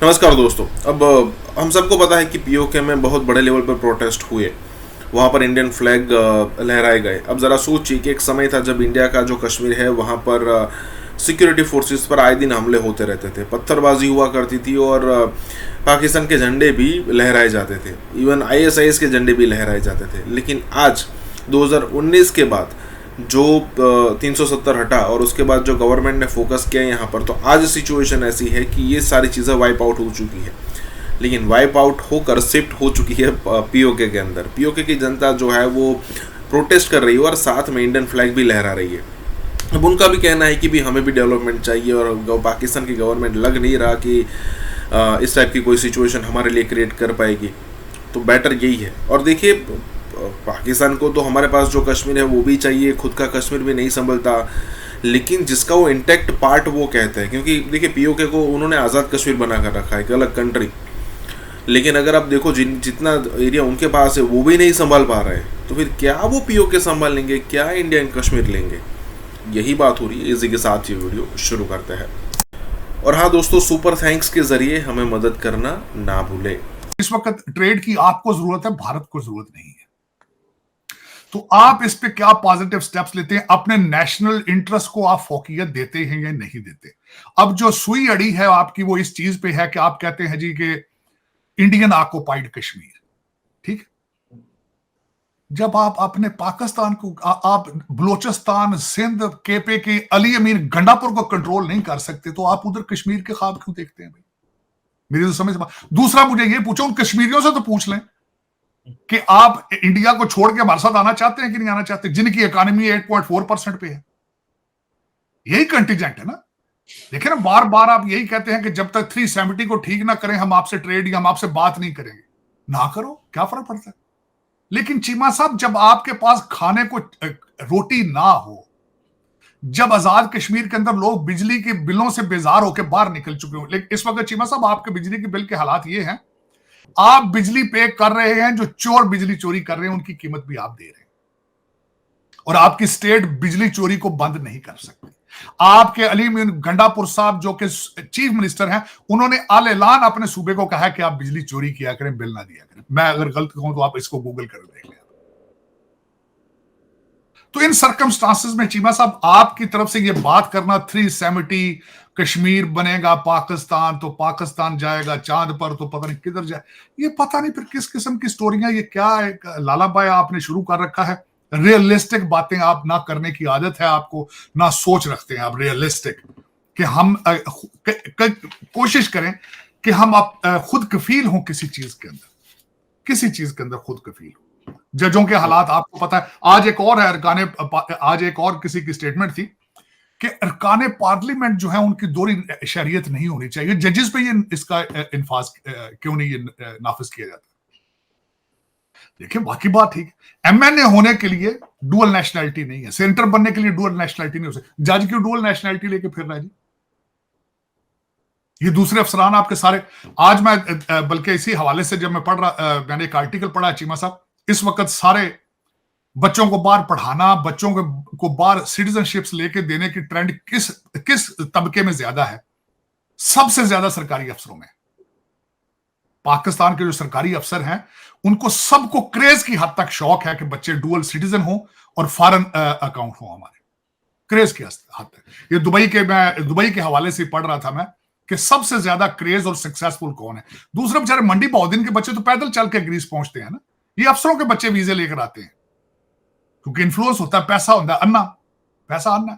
नमस्कार दोस्तों। अब हम सबको पता है कि पीओके में बहुत बड़े लेवल पर प्रोटेस्ट हुए, वहाँ पर इंडियन फ्लैग लहराए गए। अब ज़रा सोचिए कि एक समय था जब इंडिया का जो कश्मीर है वहाँ पर सिक्योरिटी फोर्सेस पर आए दिन हमले होते रहते थे, पत्थरबाजी हुआ करती थी और पाकिस्तान के झंडे भी लहराए जाते थे, इवन आईएसआईएस के झंडे भी लहराए जाते थे। लेकिन आज 2019 के बाद जो 370 हटा और उसके बाद जो गवर्नमेंट ने फोकस किया यहाँ पर, तो आज सिचुएशन ऐसी है कि ये सारी चीज़ें वाइप आउट हो चुकी है। लेकिन वाइप आउट होकर शिफ्ट हो चुकी है पीओके के अंदर। पीओके की जनता जो है वो प्रोटेस्ट कर रही है और साथ में इंडियन फ्लैग भी लहरा रही है। अब उनका भी कहना है कि भी हमें भी डेवलपमेंट चाहिए और पाकिस्तान की गवर्नमेंट लग नहीं रहा कि इस टाइप की कोई सिचुएशन हमारे लिए क्रिएट कर पाएगी। तो बेटर यही है। और देखिए, पाकिस्तान को तो हमारे पास जो कश्मीर है वो भी चाहिए, खुद का कश्मीर भी नहीं संभलता, लेकिन जिसका वो इंटैक्ट पार्ट वो कहते हैं। क्योंकि देखिए, पीओके को उन्होंने आज़ाद कश्मीर बना कर रखा है, एक अलग कंट्री। लेकिन अगर आप देखो जितना एरिया उनके पास है वो भी नहीं संभाल पा रहे हैं, तो फिर क्या वो पीओके संभाल लेंगे, क्या इंडियन कश्मीर लेंगे? यही बात हो रही है। इसी के साथ ये वीडियो शुरू करते हैं। और हाँ दोस्तों, सुपर थैंक्स के जरिए हमें मदद करना ना भूले। इस वक्त ट्रेड की आपको जरूरत है, भारत को जरूरत नहीं है। तो आप इस पे क्या पॉजिटिव स्टेप्स लेते हैं? अपने नेशनल इंटरेस्ट को आप फोकियत देते हैं या नहीं देते? अब जो सुई अड़ी है आपकी वो इस चीज पे है कि आप कहते हैं जी कि इंडियन ऑक्युपाइड कश्मीर, ठीक। जब आप अपने पाकिस्तान को आप बलोचिस्तान, सिंध, केपे के अली अमीर गंडापुर को कंट्रोल नहीं कर सकते, तो आप उधर कश्मीर के ख्वाब क्यों देखते हैं भाई? मेरी तो समझ। दूसरा, मुझे ये पूछो, उन कश्मीरियों से तो पूछ लें कि आप इंडिया को छोड़ के हमारे साथ आना चाहते हैं कि नहीं आना चाहते, जिनकी इकोनॉमी 8.4% पे है। यही कंटीजेंट है ना। देखिए ना, बार बार आप यही कहते हैं कि जब तक 370 को ठीक ना करें हम आपसे ट्रेड या हम आपसे बात नहीं करेंगे। ना करो, क्या फर्क पड़ता है? लेकिन चीमा साहब, जब आपके पास खाने को रोटी ना हो, जब आजाद कश्मीर के अंदर लोग बिजली के बिलों से बेजार होकर बाहर निकल चुके हो, लेकिन इस वक्त चीमा साहब आपके बिजली के बिल के हालात ये हैं, आप बिजली पे कर रहे हैं, जो चोर बिजली चोरी कर रहे हैं उनकी कीमत भी आप दे रहे हैं, और आपकी स्टेट बिजली चोरी को बंद नहीं कर सकती। आपके अली गंडापुर साहब जो कि चीफ मिनिस्टर हैं, उन्होंने आल ऐलान अपने सूबे को कहा कि आप बिजली चोरी किया करें, बिल ना दिया करें। मैं अगर गलत कहूं तो आप इसको गूगल कर देख लें। तो इन सर्कमस्टांसेस में चीमा साहब आपकी तरफ से ये बात करना 370 कश्मीर बनेगा पाकिस्तान, तो पाकिस्तान जाएगा चांद पर, तो पता नहीं किधर जाए, ये पता नहीं फिर किस किस्म की स्टोरियां, ये क्या एक लालाबाया आपने शुरू कर रखा है। रियलिस्टिक बातें आप ना करने की आदत है आपको, ना सोच रखते हैं आप रियलिस्टिक कि हम कोशिश करें कि हम आप खुद कफील हों किसी चीज के अंदर, किसी चीज के अंदर खुद कफील हो। जजों के हालात आपको पता है। आज एक और है आज एक और किसी की स्टेटमेंट थी कि अरकाने पार्लियामेंट जो है उनकी दोहरी शरीयत नहीं होनी चाहिए। जजेस पे ये इसका इन्फाज क्यों नहीं ये नाफिज किया जाता? देखिए, बाकी बात ठीक, एमएनए होने के लिए डुअल नेशनैलिटी नहीं है, सेनेटर बनने के लिए डुअल नेशनैलिटी नहीं हो सकती। जज क्यों डुअल नेशनैलिटी लेके फिर रहा है जी? ये दूसरे अफसरान आपके सारे। आज मैं बल्कि इसी हवाले से जब मैं पढ़ रहा, मैंने एक आर्टिकल पढ़ा चीमा साहब, इस वक्त सारे बच्चों को बाहर पढ़ाना, बच्चों को बाहर सिटीजनशिप्स लेके देने की ट्रेंड किस किस तबके में ज्यादा है? सबसे ज्यादा सरकारी अफसरों में। पाकिस्तान के जो सरकारी अफसर हैं उनको सबको क्रेज की हद तक शौक है कि बच्चे डुअल सिटीजन हो और फॉरेन अकाउंट हो हमारे, क्रेज की हद तक। ये दुबई के हवाले से पढ़ रहा था मैं कि सबसे ज्यादा क्रेज और सक्सेसफुल कौन है। दूसरे बेचारे मंडी बहुद्दीन के बच्चे तो पैदल चल के ग्रीस पहुंचते हैं ना, ये अफसरों के बच्चे वीजे लेकर आते हैं, क्योंकि इन्फ्लुएंस होता है, पैसा होता है, अन्ना पैसा अन्ना।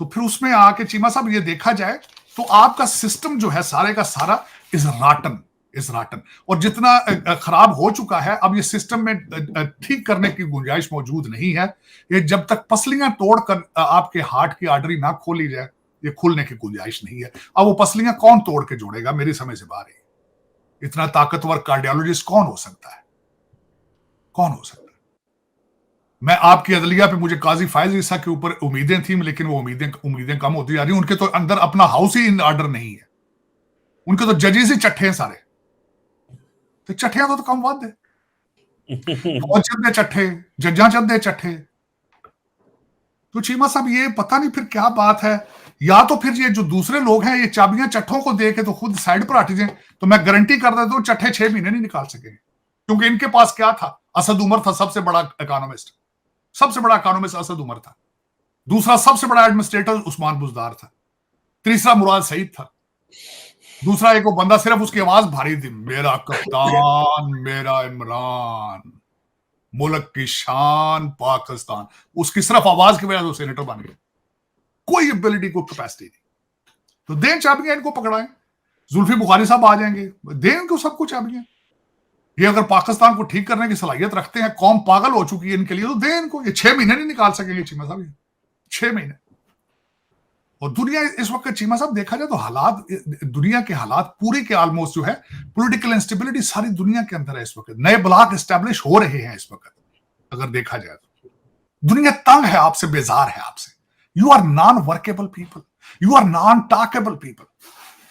तो फिर उसमें आके चीमा साहब ये देखा जाए तो आपका सिस्टम जो है सारे का सारा इज राटन, और जितना खराब हो चुका है, अब ये सिस्टम में ठीक करने की गुंजाइश मौजूद नहीं है। ये जब तक पसलियां तोड़कर आपके हार्ट की आर्टरी ना खोली जाए, ये खुलने की गुंजाइश नहीं है। अब वो पसलियां कौन तोड़ के जोड़ेगा? मेरी समझ से बाहर है। इतना ताकतवर कार्डियोलॉजिस्ट कौन हो सकता है? कौन हो सकता है? मैं आपकी अदलिया पे मुझे काजी फायज ईसा के ऊपर उम्मीदें थी, लेकिन वो उम्मीदें कम होती जा रही। उनके तो अंदर अपना हाउस ही इन ऑर्डर नहीं है, उनके तो जजेस ही चट्ठे हैं सारे। तो चट्ठियां तो कम वाद है, फौज चंदे चट्ठे, जज्जा चंदे चट्ठे। तो चीमा साहब ये पता नहीं फिर क्या बात है या तो फिर ये जो दूसरे लोग हैं ये चाबियां चट्ठों को दे के तो खुद साइड पर हट जाएं, तो मैं गारंटी कर देता हूं चट्ठे 6 महीने नहीं निकाल सकेंगे, क्योंकि इनके पास क्या था, असद उमर था सबसे बड़ा इकोनॉमिस्ट, सबसे बड़ा इकोनॉमिस्ट असद उमर था, दूसरा सबसे बड़ा एडमिनिस्ट्रेटर उस्मान बुजदार था, तीसरा मुराद सईद था, दूसरा एक वो बंदा सिर्फ उसकी आवाज भारी थी, मेरा कप्तान मेरा इमरान, मुल्क की शान पाकिस्तान, उसकी सिर्फ आवाज की वजह से सेनेटर बन गया, कोई एबिलिटी कोई कैपेसिटी नहीं। तो दें चाबियां इनको पकड़ाएं, जुल्फी बुखारी साहब आ जाएंगे, दें इनको सब कुछ चाबियां। ये अगर पाकिस्तान को ठीक करने की सलाहियत रखते हैं, कौम पागल हो चुकी है इनके लिए, तो दें इनको। ये 6 महीने नहीं निकाल सकेंगे चीमा साहब, 6 महीने। और दुनिया इस वक्त चीमा साहब देखा जाए तो हालात, दुनिया के हालात पूरे के ऑलमोस्ट जो है पॉलिटिकल इंस्टेबिलिटी सारी दुनिया के अंदर है इस वक्त, नए ब्लॉक एस्टेब्लिश हो रहे हैं इस वक्त। अगर देखा जाए तो दुनिया तंग है आपसे, बेजार है आपसे। You are non workable people, you are non talkable people,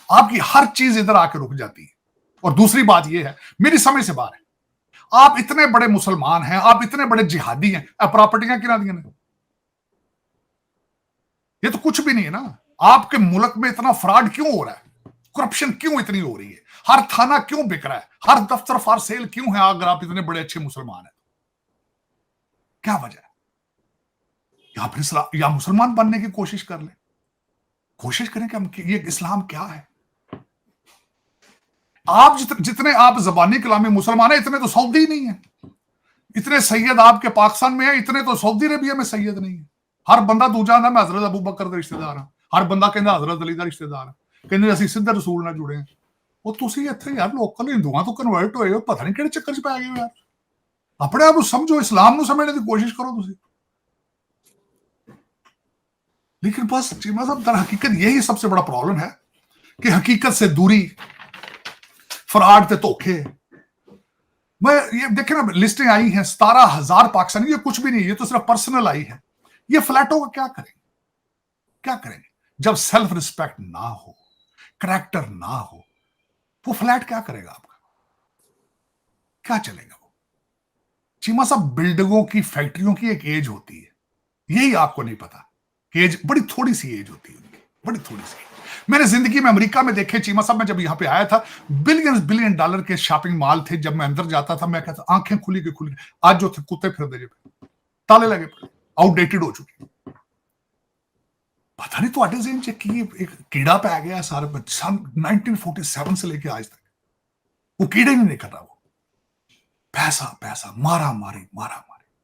आपकी हर चीज इधर आके रुक जाती है। और दूसरी बात यह है, मेरी समझ से बाहर है, आप इतने बड़े मुसलमान हैं, आप इतने बड़े जिहादी हैं, प्रॉपर्टियां किना दी ने? ये तो कुछ भी नहीं है ना। आपके मुल्क में इतना फ्रॉड क्यों हो रहा है, करप्शन क्यों इतनी हो रही है, हर थाना क्यों बिक रहा है, हर दफ्तर फॉर सेल क्यों है, अगर आप इतने बड़े अच्छे मुसलमान हैं? क्या वजह है? या फिर या मुसलमान बनने की कोशिश कर ले, कोशिश करें कि हम ये इस्लाम क्या है। आप जितने आप जबानी कलामी मुसलमान है, इतने तो सऊदी नहीं है। इतने सैयद आपके पाकिस्तान में है, इतने तो सऊदी अरेबिया में सैयद नहीं है। हर बंदा दूजा ना मैं हजरत अबू बकर का रिश्तेदार हाँ, हर बंदा कहता हजरत अली का रिश्तेदार है, कहते ਅਸੀਂ ਸਿੱਧਾ रसूल ਨਾਲ जुड़े हैं। वो ਤੁਸੀਂ ਇੱਥੇ यार लोकल हिंदुओं तो कन्वर्ट होए हो, पता नहीं ਕਿਹੜੇ ਚੱਕਰ 'ਚ ਪੈ ਗਏ ਹੋ यार। अपने आप को समझो, इस्लाम ਨੂੰ समझने की कोशिश करो ਤੁਸੀਂ। लेकिन बस चीमा साहब दर हकीकत यही सबसे बड़ा प्रॉब्लम है कि हकीकत से दूरी, फ्रॉड ते धोखे। मैं ये देखे ना, लिस्टें आई हैं 17,000 पाकिस्तानी, ये कुछ भी नहीं, ये तो सिर्फ पर्सनल आई है। ये फ्लैटों का क्या करेंगे, क्या करेंगे जब सेल्फ रिस्पेक्ट ना हो, करैक्टर ना हो, वो फ्लैट क्या करेगा आपका, क्या चलेगा वो? चीमा साहब, बिल्डिंगों की, फैक्ट्रियों की एक एज होती है, यही आपको नहीं पता। एज बड़ी थोड़ी सी एज होती है उनकी, बड़ी थोड़ी सी। मैंने जिंदगी में अमेरिका में देखे चीमा साहब, मैं जब यहां पे आया था, बिलियन डॉलर के शॉपिंग मॉल थे, जब मैं अंदर जाता था मैं कहता आंखें खुली के खुली, आज जो थे कुत्ते फिर दे, ताले लगे पड़े, आउटडेटेड हो चुके। पता नहीं तो अटे जेन चेक की एक कीड़ा पै गया सारे बच्चे, 1947 से लेके आज तक वो कीड़े नहीं निकल रहा। वो पैसा पैसा, मारा मारी,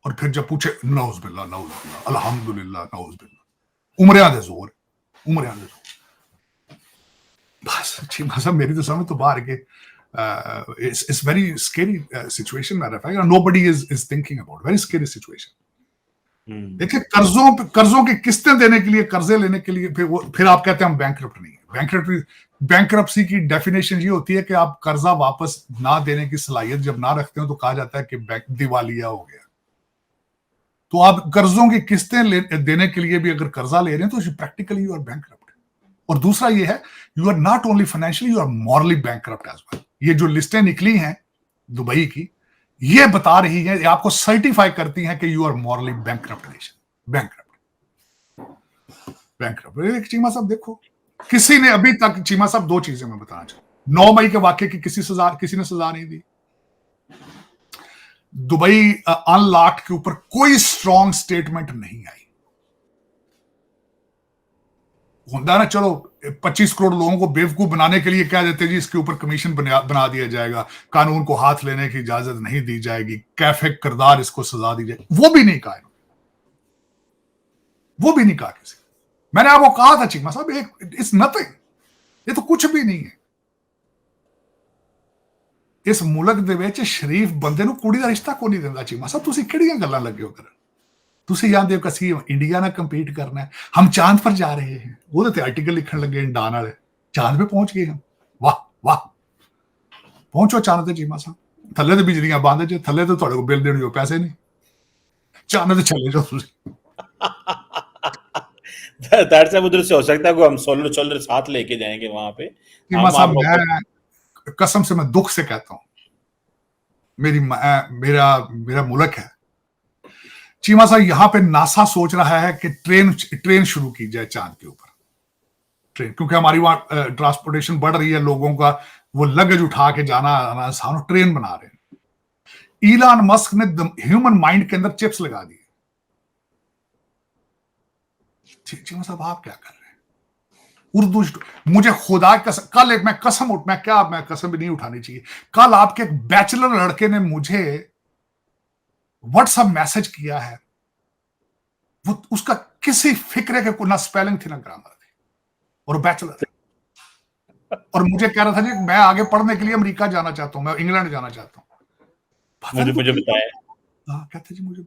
और फिर जब पूछे नौज बिल्ला अल्हम्दुलिल्लाह नौज बिल्ला, उमरिया दे जोर, बस चीमा साहब मेरी तो समझ तो बाहर के। It's very scary situation, matter of fact nobody is thinking about, very scary situation. देखिए, कर्जों की किस्तें देने के लिए, कर्जे लेने के लिए, फिर आप कहते हैं हम बैंकरप्ट नहीं है। बैंकरप्सी की डेफिनेशन ये होती है कि आप कर्जा वापस ना देने की सलाहियत जब ना रखते हो तो कहा जाता है कि बैंक दिवालिया हो गया। तो आप कर्जों की किस्तें देने के लिए भी अगर कर्जा ले रहे हैं तो प्रैक्टिकली यू आर बैंकरप्ट। और दूसरा ये है, you are not only financially, you are morally bankrupt as well. ये जो लिस्टें निकली हैं दुबई की, ये बता रही है, आपको सर्टिफाई करती हैं कि you are morally bankrupt nation, bankrupt. Cheema sahab देखो, किसी ने अभी तक, चीमा साहब 2 चीजें मैं बताना चाहूं, 9 मई के वाक्य की किसी ने सजा नहीं दी। दुबई अनलॉक्ड के ऊपर कोई स्ट्रॉन्ग स्टेटमेंट नहीं आई। होता ना, चलो 25 करोड़ लोगों को बेवकूफ बनाने के लिए कह देते जी इसके ऊपर कमीशन बना दिया जाएगा, कानून को हाथ लेने की इजाजत नहीं दी जाएगी, कैफे किरदार इसको सजा दी जाएगी, वो भी नहीं कहा, वो भी नहीं कहा किसी। मैंने आपको कहा था चीमा साहब, इट्स नथिंग, ये तो कुछ भी नहीं है। इस मुल्क दे विच शरीफ बंदे नूं कुड़ी दा रिश्ता को नहीं दिंदा। चीमा साहब तुसीं किहड़ियां गल्लां लगे हो करन? तुसीं जाणदे हो कि असीं इंडिया नाल कंपीट करना है, हम चांद पर जा रहे हैं, ਉਹਦੇ ਤੇ आर्टिकल लिखण लगे इंडान वाले, चांद पे पहुंच गए हम, वाह वाह, पहुंचो चांद ते चीमा साहब, थल्ले ते बिजलियां बंद जे, थल्ले ते तुहाडे कोल बिल देने जो पैसे नहीं, चांद ते चले जाओ तुसीं। दैट्स उधर से हो सकता है कि हम सोलर साथ लेके जाएंगे वहां पे। चीमा साहब मैं कसम से, मैं दुख से कहता हूं, मेरा मुल्क है चीमा साहब, यहां पे नासा सोच रहा है कि ट्रेन शुरू की जाए चांद के ऊपर। ट्रेन, क्योंकि हमारी वहां ट्रांसपोर्टेशन बढ़ रही है, लोगों का वो लगेज उठा के जाना आना आसान, ट्रेन बना रहे हैं। इलान मस्क ने ह्यूमन माइंड के अंदर चिप्स लगा दिए। चीमा साहब आप क्या कर रहे हैं? उर्दू मुझे खुदा कसम, कल एक मैं कसम भी नहीं उठानी चाहिए, कल आपके एक बैचलर लड़के ने मुझे व्हाट्सएप मैसेज किया है, वो उसका किसी फिक्रे के ना स्पेलिंग थी ना ग्रामर थी, और बैचलर है, और मुझे कह रहा था जी मैं आगे पढ़ने के लिए अमेरिका जाना चाहता हूं, मैं इंग्लैंड जाना चाहता हूं। मुझे बताया कहते जी मुझे